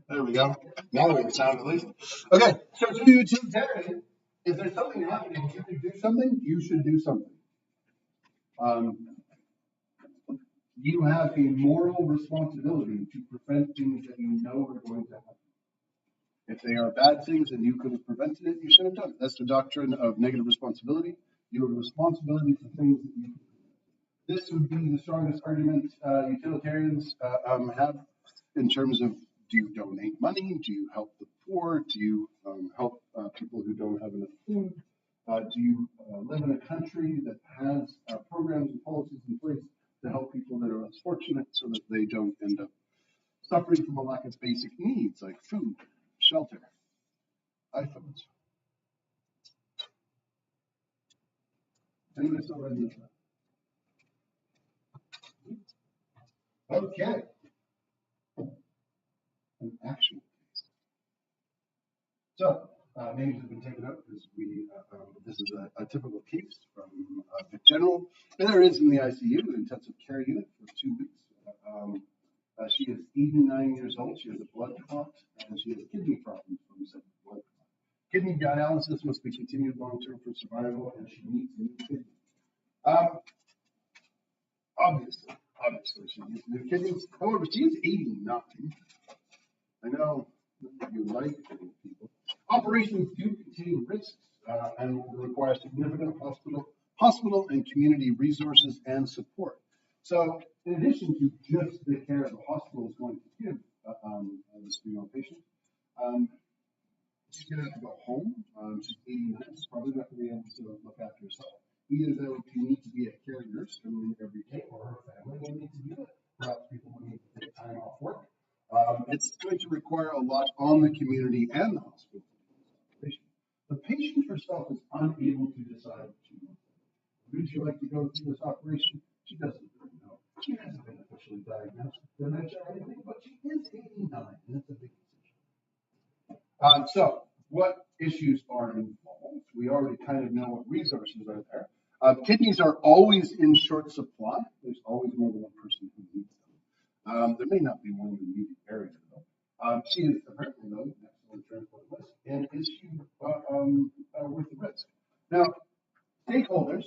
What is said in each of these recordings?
There we go. Now we have sound at least. Okay, so to utilitarian, if there's something happening, you can do something, you should do something. You have a moral responsibility to prevent things that you know are going to happen. If they are bad things and you could have prevented it, you should have done it. That's the doctrine of negative responsibility. You have a responsibility for things that you. This would be the strongest argument utilitarians have in terms of, do you donate money? Do you help the poor? Do you help people who don't have enough food? Do you live in a country that has programs and policies in place to help people that are less fortunate so that they don't end up suffering from a lack of basic needs like food, shelter, iPhones? Anybody still ready? Okay. An actual case. So, names have been taken up because this is a typical case from Vic General. There is in the ICU, an intensive care unit for 2 weeks. She is 89 years old. She has a blood clot and she has kidney problems from second blood clot. Kidney dialysis must be continued long term for survival, and she needs a new kidney. Obviously, she needs new kidneys. However, she is 89. I know you like people. Operations do contain risks and will require significant hospital and community resources and support. So, in addition to just the care the hospital is going to give this female patient, she's going to have to go home. She's 89. She's probably not going to be able to look after herself. Either there will need to be a care nurse coming in every day, or her family will need to do it. Perhaps people will need to take time off work. It's going to require a lot on the community and the hospital. The patient herself is unable to decide what she wants. Would she like to go through this operation? She doesn't really know. She hasn't been officially diagnosed with dementia or anything, but she is 89, and it's a big decision. So, what issues are involved? We already kind of know what resources are there. Kidneys are always in short supply. There's always more than one person who needs them. There may not be one in the immediate area, though. She is apparently, though, next on the transport list. And is she worth the risk? Now, stakeholders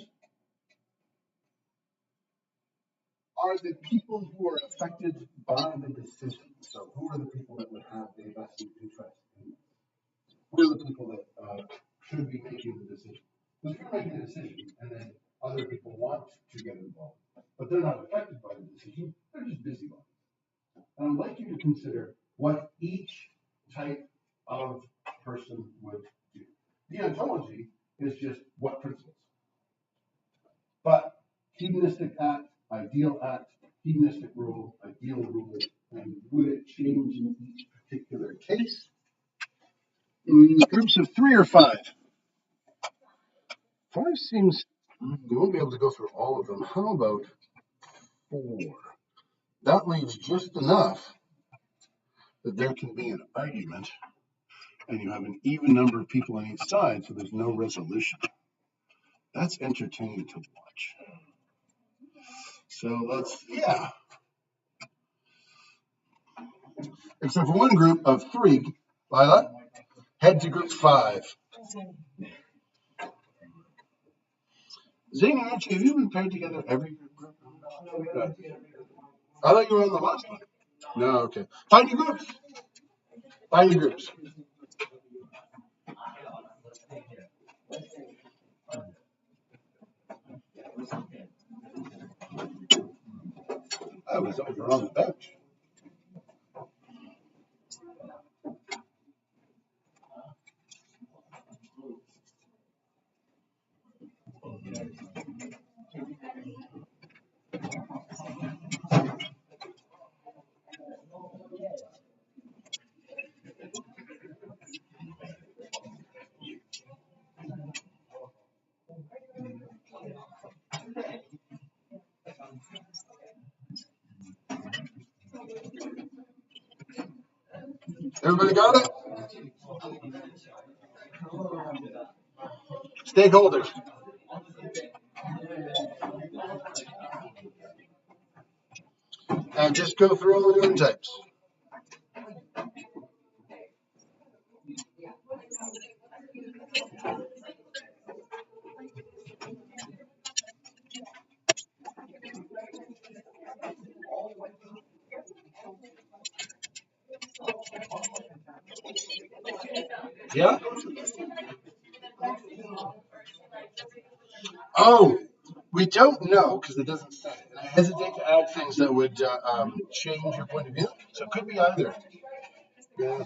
are the people who are affected by the decision. So, who are the people that would have the vested interest in this? Who are the people that should be making the decision? Because you're making a decision, and then other people want to get involved, but they're not affected by the decision. They're just busybodies. And I'd like you to consider what each type of person would do. Deontology is just what principles. But hedonistic act, ideal act, hedonistic rule, ideal rule, and would it change in each particular case? Groups of 3 or 5? 5 seems, you won't be able to go through all of them. How about 4? That leaves just enough that there can be an argument, and you have an even number of people on each side, so there's no resolution. That's entertaining to watch. So yeah. Except for one group of 3, Lila, head to group 5. Zane and Archie, have you been paired together every group? No. I thought you were on the last one. No, okay. Find your groups. Find your groups. I was over on the bench. Everybody got it? Stakeholders. And just go through all the different types. Yeah. Oh, we don't know because it doesn't say. And I hesitate to add things that would change your point of view. So it could be either. Yeah.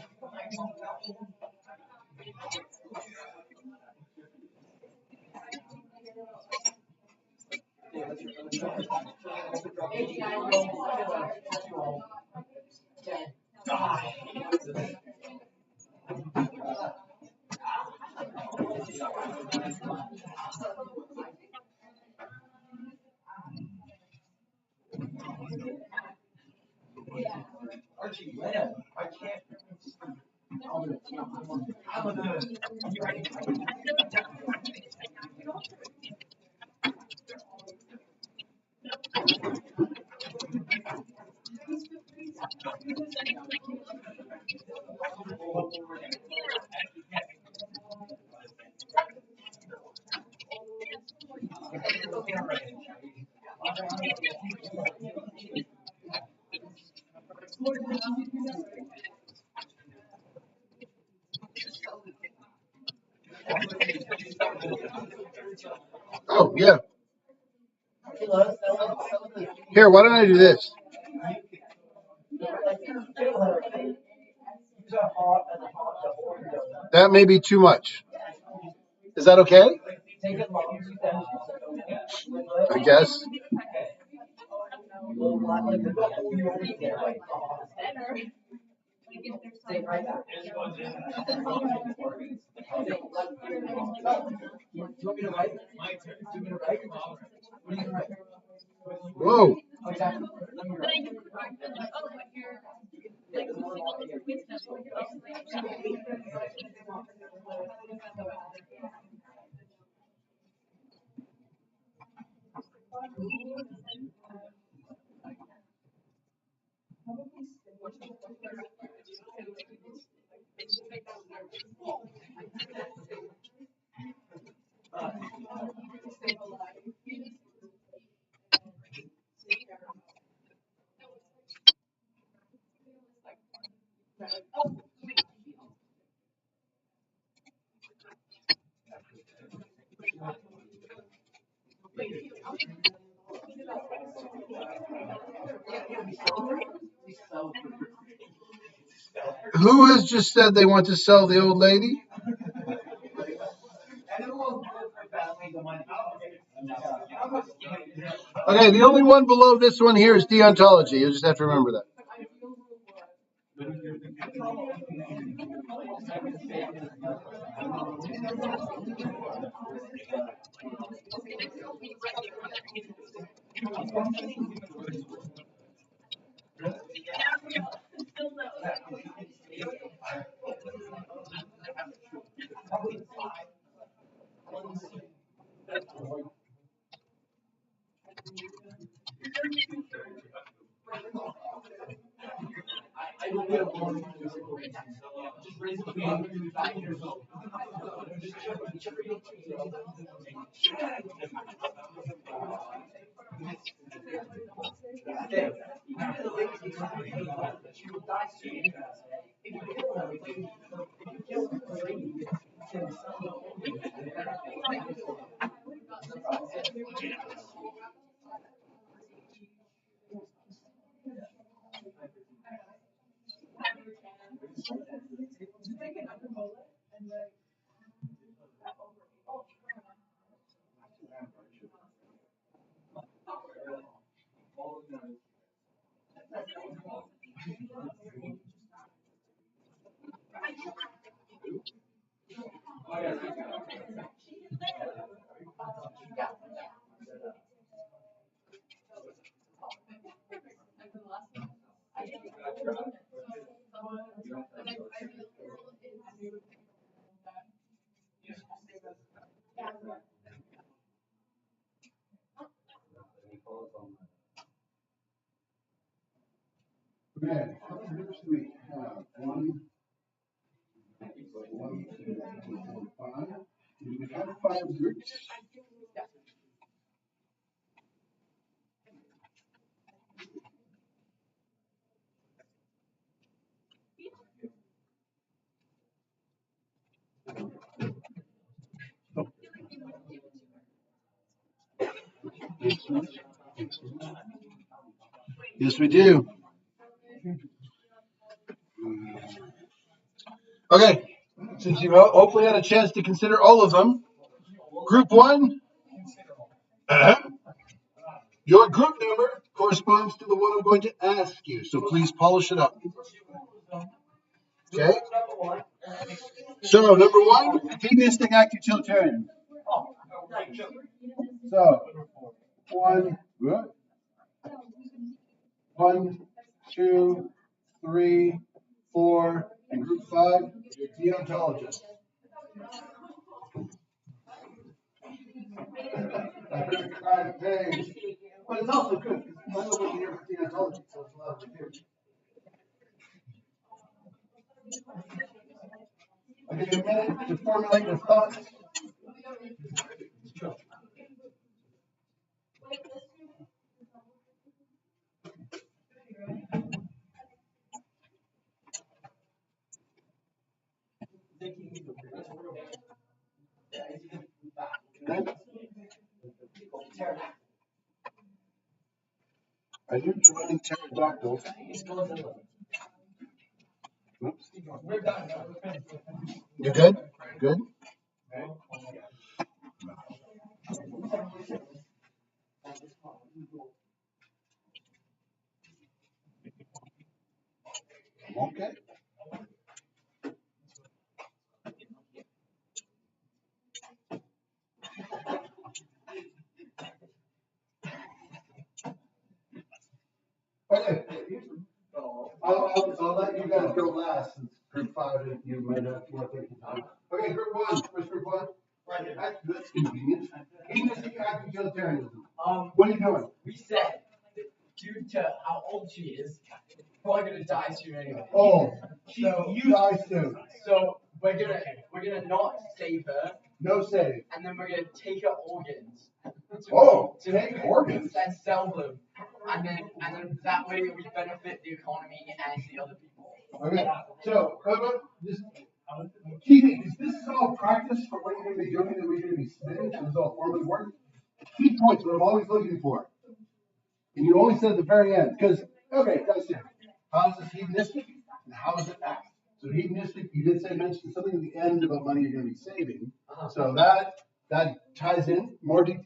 Oh, yeah. Here, why don't I do this? That may be too much. Is that okay? I guess. Whoa. Who has just said they want to sell the old lady? Okay, the only one below this one here is deontology. You just have to remember that. Okay, how many groups do we have? One, two, three, four, five. Do we have five groups? Yes, we do. Okay, since you've hopefully had a chance to consider all of them, group one, your group number corresponds to the one I'm going to ask you, so please polish it up. Okay? So, number one, hedonistic act utilitarian. So, one, two, three, four, and group five, deontologist. But it's also good because I'm over here for deontology, so it's a lot of review. I'll give you a minute to formulate your thoughts. Okay. Are you joining pterodactyls? Oops. You good? Good? Okay. Okay. I'll let you guys go last since group five, you might have more thinking time. Okay, group one. Where's group one? Right. That's convenient. Hedonistic act utilitarianism. What are you doing? We said that due to how old she is, she's probably gonna die soon anyway. Oh, So you die soon. So we're gonna not save her, No save. and then we're gonna take her organs. To take organs. And sell them, and then that way we benefit the economy and the other people. Okay, so just key thing is this is all practice for what you're going to be doing that we're going to be submitting. So this is all formally work. Key points what I'm always looking for, and you always said at the very end because okay, that's it. How is this hedonistic and how does it act? So hedonistic, you did say mention something at the end about money you're going to be saving. So that ties in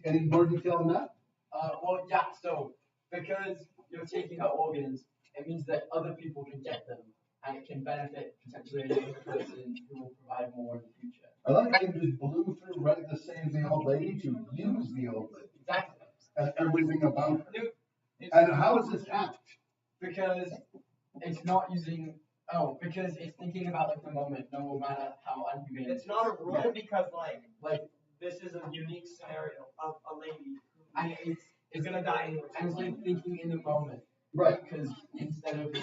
any more detail on that? Well, yeah. So because you're taking her organs, it means that other people can get them, and it can benefit potentially a younger person who will provide more in the future. I like how you just blew through right to save the old lady to use the old lady. Exactly. And everything about her. And how does this act? Because it's not using. Oh, because it's thinking about like the moment, no matter how unhumane. It's not a rule because like this is a unique scenario of a lady and it's gonna die anyway. And it's like thinking in the moment. Right. Because instead of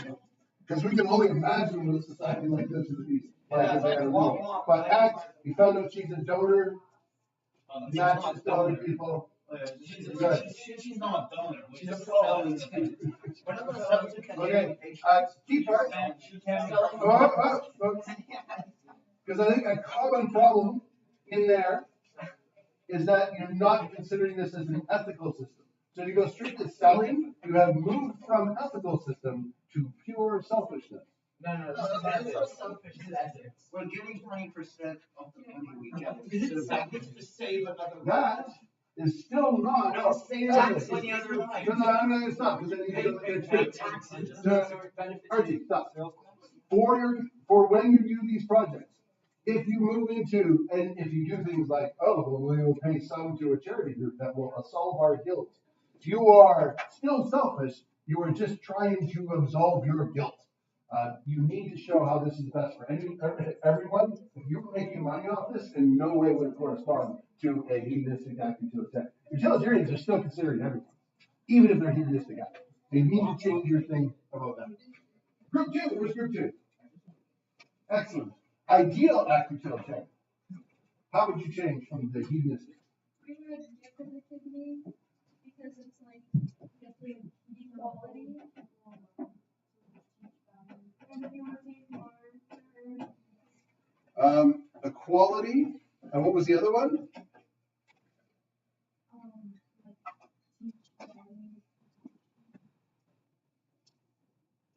because we can only imagine what a society like this would be. But act, you found out she's a donor, matches to other people. She's not a donor. She's a pro. Okay, keep her. Because I think a common problem in there is that you're not considering this as an ethical system. So you go straight to selling, you have moved from ethical system to pure selfishness. No, that's so selfish. This is ethics. We're getting 20% of the money we get. it's to save another That is still not. No, save tax on the other line. No, it's not. Because then you Pay taxes. Archie, stop. For when you do these projects, if you move into, and if you do things like, oh, well, we will pay some to a charity group that will solve our guilt, you are still selfish. You are just trying to absolve your guilt. You need to show how this is best for everyone. If you're making money off this, in no way would it correspond to a hedonistic act utilitarian. Utilitarians are still considered everyone, even if they're hedonistic acts. They need to change your thing about that. Group two, where's group two? Excellent. Ideal act utilitarian. How would you change from the hedonistic? We would get the activity because it's like equality. Equality, and what was the other one?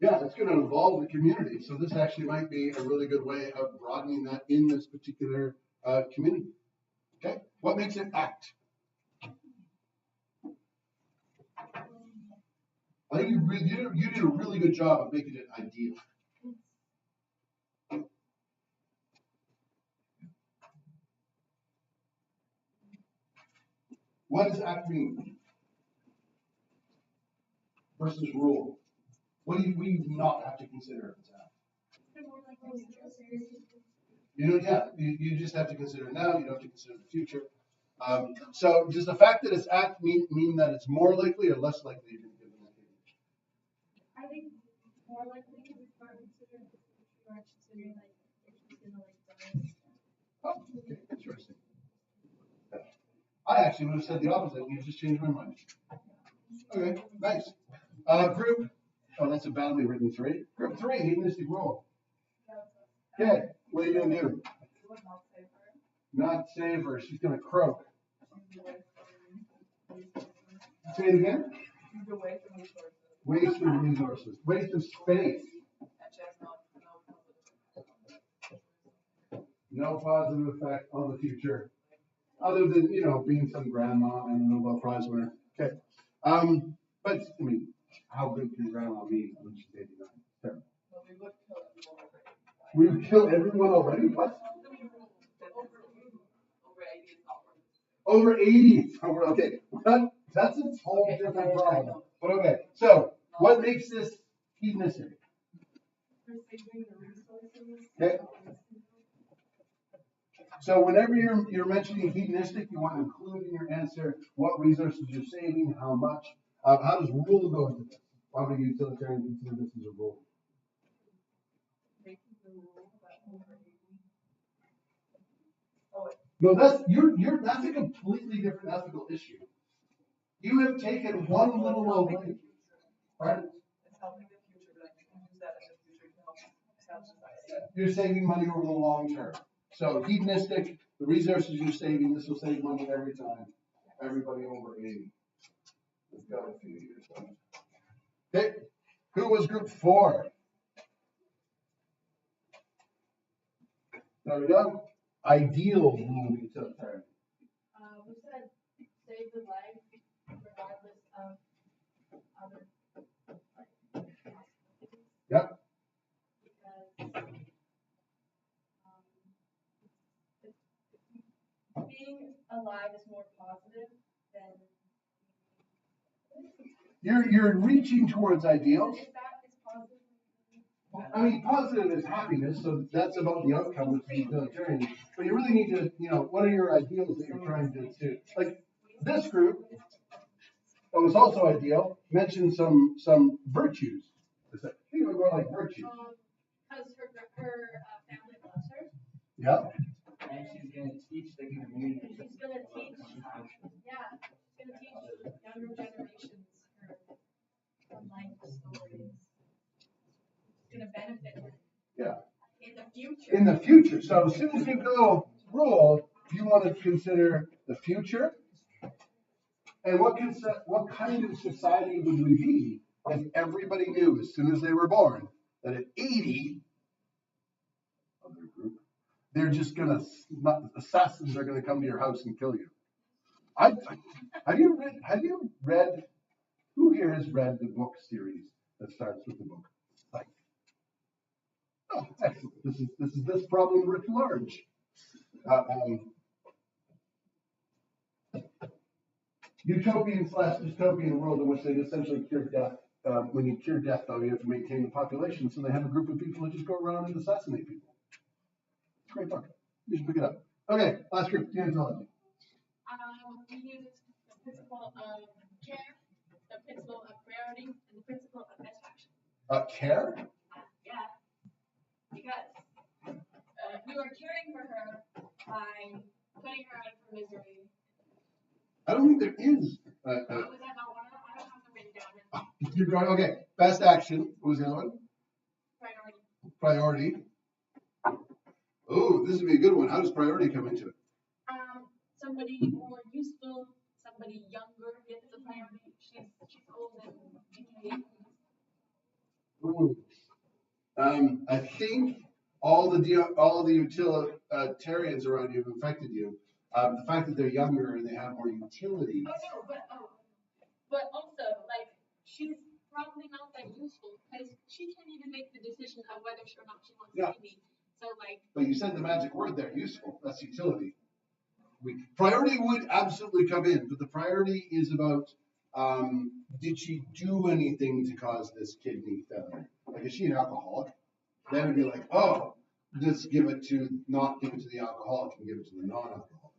Yeah, it's going to involve the community. So this actually might be a really good way of broadening that in this particular community. Okay, what makes it act? I think you did a really good job of making it ideal. What does act mean versus rule? What do you not have to consider as act? You know, yeah, you just have to consider now. You don't have to consider the future. So does the fact that it's act mean that it's more likely or less likely you're going to give them a case? I think more likely because it's not considered, you are considering like, if she's gonna like die. Oh, okay, interesting. I actually would have said the opposite. You just changed my mind. Okay, nice. Group. Oh, that's a badly written 3. Group 3, hedonistic rule. Okay, what are you gonna do? Not save her. She's gonna croak. Say it again. Waste of resources. Waste of space. No positive effect on the future, other than being some grandma and a Nobel Prize winner. Okay. But I mean, how good can grandma be when she's 89? Terrible. We would kill everyone already? What? Over 80. Okay. That's a whole different problem. But okay. So, what makes this hedonistic? Okay. So whenever you're mentioning hedonistic, you want to include in your answer what resources you're saving, how much. How does rule go into this? Why would a utilitarian consider this as a rule? No, that's a completely different ethical issue. You have taken one little away. Pardon? You're saving money over the long term. So hedonistic, the resources you're saving, this will save money every time. Everybody over 80. We've got a few years left. Okay, who was group 4? There we go. Ideal rule utilitarian. We said save the life regardless of other. Yep. Because being alive is more positive than. You're reaching towards ideals. Is that is positive? I mean, positive is happiness, so that's about the outcome, which is utilitarian. But you really need to, what are your ideals that you're trying to do? Like this group, that was also ideal, mentioned some virtues. Think of it more like virtues. Because her family loves her. Yeah. And she's gonna teach the community. She's gonna teach, yeah, she's gonna teach younger generations her life stories. It's gonna benefit them. Yeah. In the future. In the future. So as soon as you go rule, you want to consider the future. And what kind of society would we be if everybody knew as soon as they were born that at 80, other group, they're just gonna, assassins are gonna come to your house and kill you. Have you read, who here has read the book series that starts with the book? Like, oh, excellent. This is this problem writ large. Utopian/dystopian world in which they essentially cure death. When you cure death, though, you have to maintain the population, so they have a group of people that just go around and assassinate people. Great book. You should pick it up. Okay, last group, deontology. We use the principle of care, the principle of priority, and the principle of satisfaction. Care? Yeah, because you are caring for her by putting her out of her misery. I don't think there is. Was that not one of them? I don't have them written down. You're going, okay. Best action. What was the other one? Priority. Oh, this would be a good one. How does priority come into it? Somebody more useful, somebody younger gets the priority. She's old and decayed. I think all the utilitarians around you have affected you. The fact that they're younger and they have more utility. But also, like, she's probably not that useful because she can't even make the decision of whether or not she wants to see me. So, like. But you said the magic word there, useful. That's utility. Priority would absolutely come in, but the priority is about, did she do anything to cause this kidney failure? Like, is she an alcoholic? Then it'd be like, oh, just not give it to the alcoholic and give it to the non-alcoholic.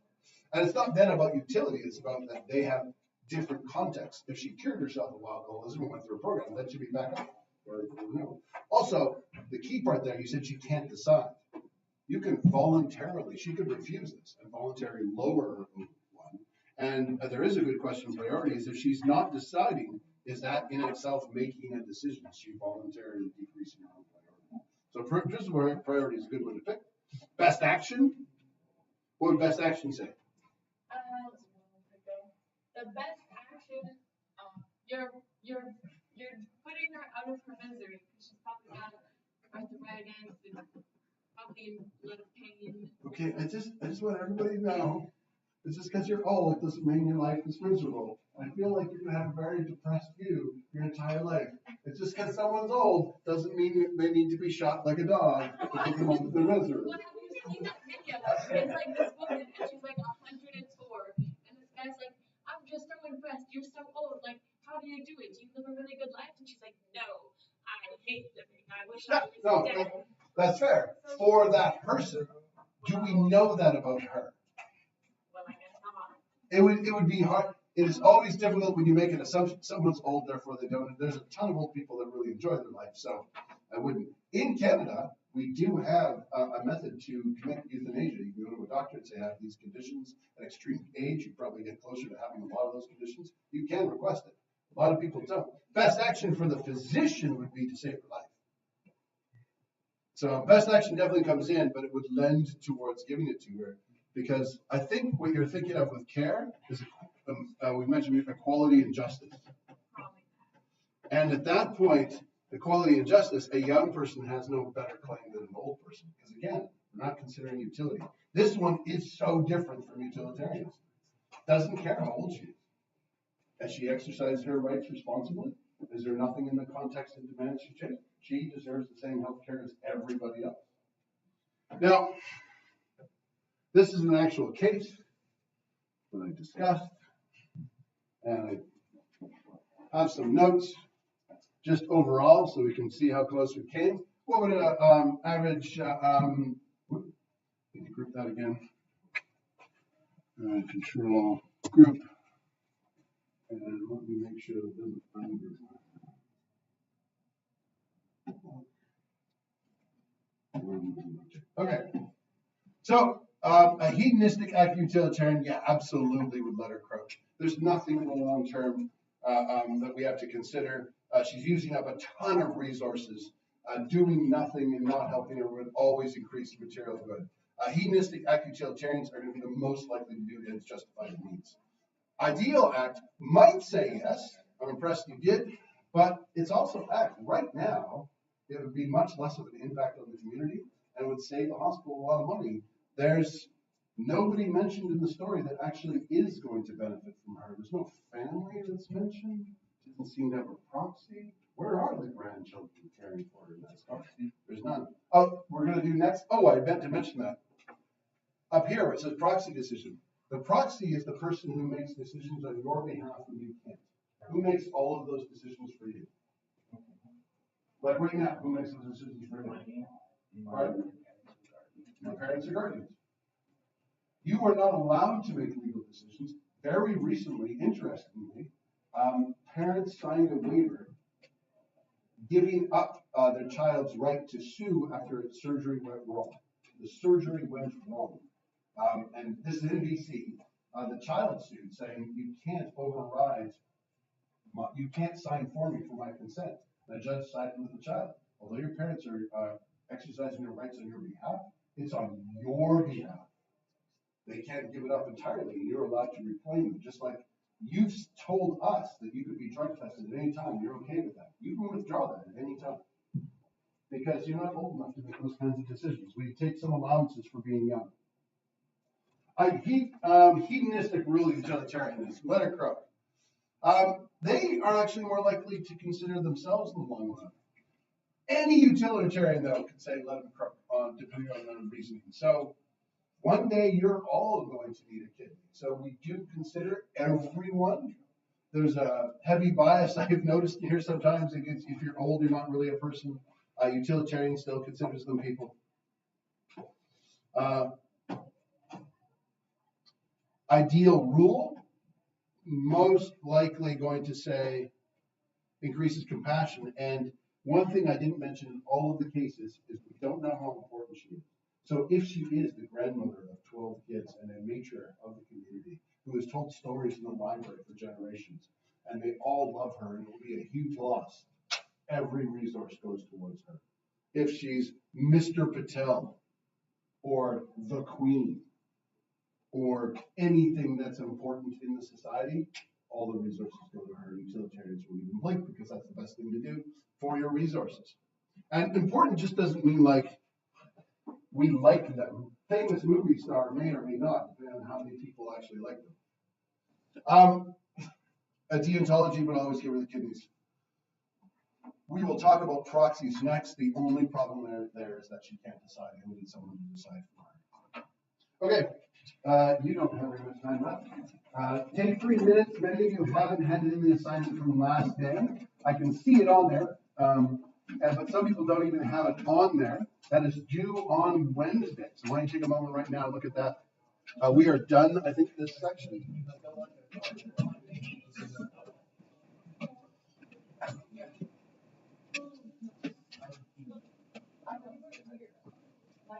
And it's not then about utility, it's about that they have different contexts. If she cured herself of alcoholism and went through a program, then she'd be back up. Also, the key part there, you said she can't decide. You can voluntarily, she could refuse this and voluntarily lower her one. And there is a good question of priorities. If she's not deciding, is that in itself making a decision? Is she voluntarily decreasing her own priority? So just where priority is a good one to pick. Best action? What would best action say? The best action, you're putting her out of her misery because she's probably got arthritis and probably in a lot of pain. Okay, I just want everybody to know, it's just because you're old doesn't mean your life is miserable. I feel like you're gonna have a very depressed view your entire life. It's just because someone's old doesn't mean they need to be shot like a dog to take them out of their misery. What have you seen that video? It's like this woman and she's like 104 and this guy's like, I'm just so impressed. You're so old. Like, how do you do it? Do you live a really good life? And she's like, no, I hate living. I wish I was dead. That's fair. For that person, do we know that about her? Well, I guess not. It would be hard. It is always difficult when you make an assumption someone's old, therefore they don't. There's a ton of old people that really enjoy their life, so I wouldn't. In Canada, we do have a method to connect euthanasia. You can go to a doctor and say, I have these conditions at extreme age. You probably get closer to having a lot of those conditions. You can request it. A lot of people don't. Best action for the physician would be to save her life. So best action definitely comes in, but it would lend towards giving it to her, because I think what you're thinking of with care is, we mentioned equality and justice. And at that point, equality and justice, a young person has no better claim than an old person, because again, we're not considering utility. This one is so different from utilitarianism. Doesn't care how old she is. Has she exercised her rights responsibly? Is there nothing in the context that demands she change? She deserves the same health care as everybody else. Now, this is an actual case that I discussed, and I have some notes just overall so we can see how close we came. What would an average, need to group that again, control group, and let me make sure that doesn't ungroup. Okay, so a hedonistic act-utilitarian, yeah, absolutely would let her crouch. There's nothing in the long term that we have to consider. She's using up a ton of resources. Doing nothing and not helping her would always increase material good. Hedonistic act-utilitarians are going to be the most likely to do against justified needs. Ideal act might say yes, I'm impressed you did, but it's also act. Right now, it would be much less of an impact on the community and would save the hospital a lot of money. There's nobody mentioned in the story that actually is going to benefit from her. There's no family that's mentioned. Doesn't seem to have a proxy. Where are the grandchildren caring for her in that story? There's none. Oh, we're going to do next. Oh, I meant to mention that. Up here, it says proxy decision. The proxy is the person who makes decisions on your behalf when you can't. Who makes all of those decisions for you? Like right now, who makes those decisions for you? Pardon? Your parents or guardians. You are not allowed to make legal decisions. Very recently, interestingly, parents signed a waiver giving up their child's right to sue after surgery went wrong. The surgery went wrong. And this is in BC. The child sued, saying you can't override, you can't sign for me for my consent. The judge sided with the child. Although your parents are exercising their rights on your behalf, it's on your behalf. They can't give it up entirely, and you're allowed to reclaim it. Just like you've told us that you could be drug tested at any time, you're okay with that. You can withdraw that at any time. because you're not old enough to make those kinds of decisions. We take some allowances for being young. Hedonistic rule utilitarianism, let it croak. They are actually more likely to consider themselves in the long run. Any utilitarian, though, can say let them croak, depending on their reasoning. So one day you're all going to need a kidney. So we do consider everyone. There's a heavy bias I've noticed here sometimes. If you're old, you're not really a person. Utilitarian still considers them people. Ideal rule, most likely going to say increases compassion. And one thing I didn't mention in all of the cases is we don't know how important she is. So if she is the grandmother of 12 kids and a matriarch of the community who has told stories in the library for generations, and they all love her and it will be a huge loss, every resource goes towards her. If she's Mr. Patel or the Queen or anything that's important in the society, all the resources go to her. Utilitarians will even blink because that's the best thing to do for your resources. And important just doesn't mean like we like them. Famous movie star may or may not, depending on how many people actually like them. A deontology would always give her the kidneys. We will talk about proxies next. The only problem there is that she can't decide, and we need someone to decide for her. Okay, you don't have very much time left. Take 3 minutes. Many of you haven't handed in the assignment from last day. I can see it on there, but some people don't even have it on there. That is due on Wednesday. So why don't you take a moment right now and look at that. We are done, I think, this section.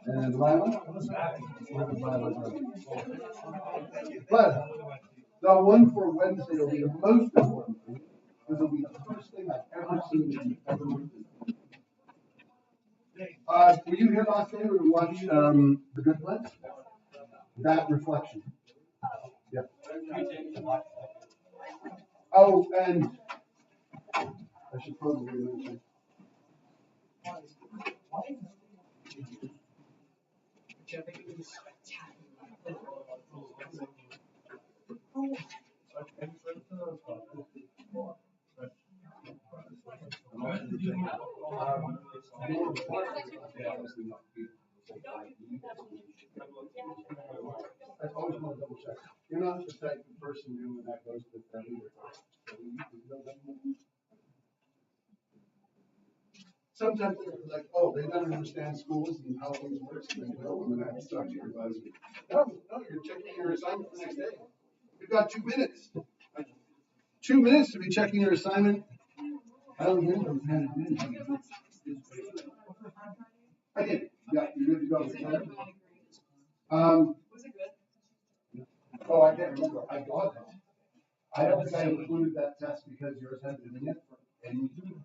And Lila? But the one for Wednesday will be the most important thing, because it'll be the first thing I've ever seen that you've ever written. Were you here last day when we watched The Good Place? That reflection. Yeah. Oh, and I should probably mention. I always want to double check. You're not the type of person who that goes to the either. Sometimes they're like, oh, they don't understand schools and how things work, so they go, and then I have to talk to your advisor. No, you're checking your assignment for the next day. You've got 2 minutes. 2 minutes to be checking your assignment. I don't think those handed in. I did. Yeah, you're good to go. Was it good? Oh, I can't remember. I got it. I don't think I included that test because yours hadn't been in yet for any reason.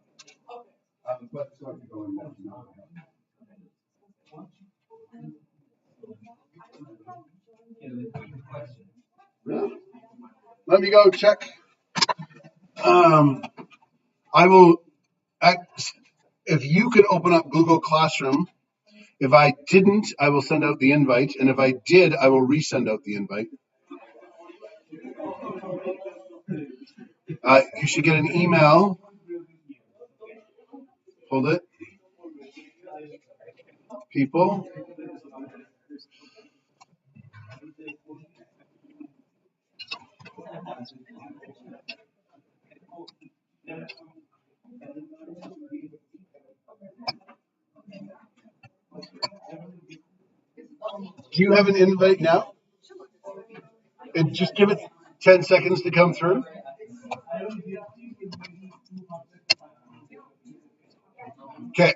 But it's going to go in there. Really? Let me go check. I will, if you can open up Google Classroom. If I didn't, I will send out the invite. And if I did, I will resend out the invite. You should get an email. Hold it. People. Do you have an invite now? And just give it 10 seconds to come through. Okay.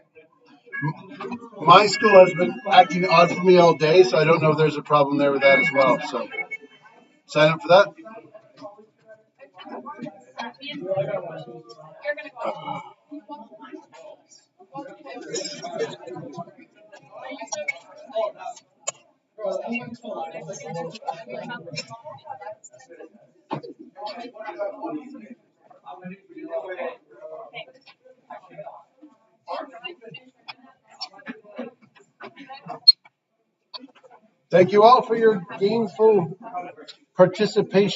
My school has been acting odd for me all day, so I don't know if there's a problem there with that as well. So sign up for that. Thank you all for your gainful participation.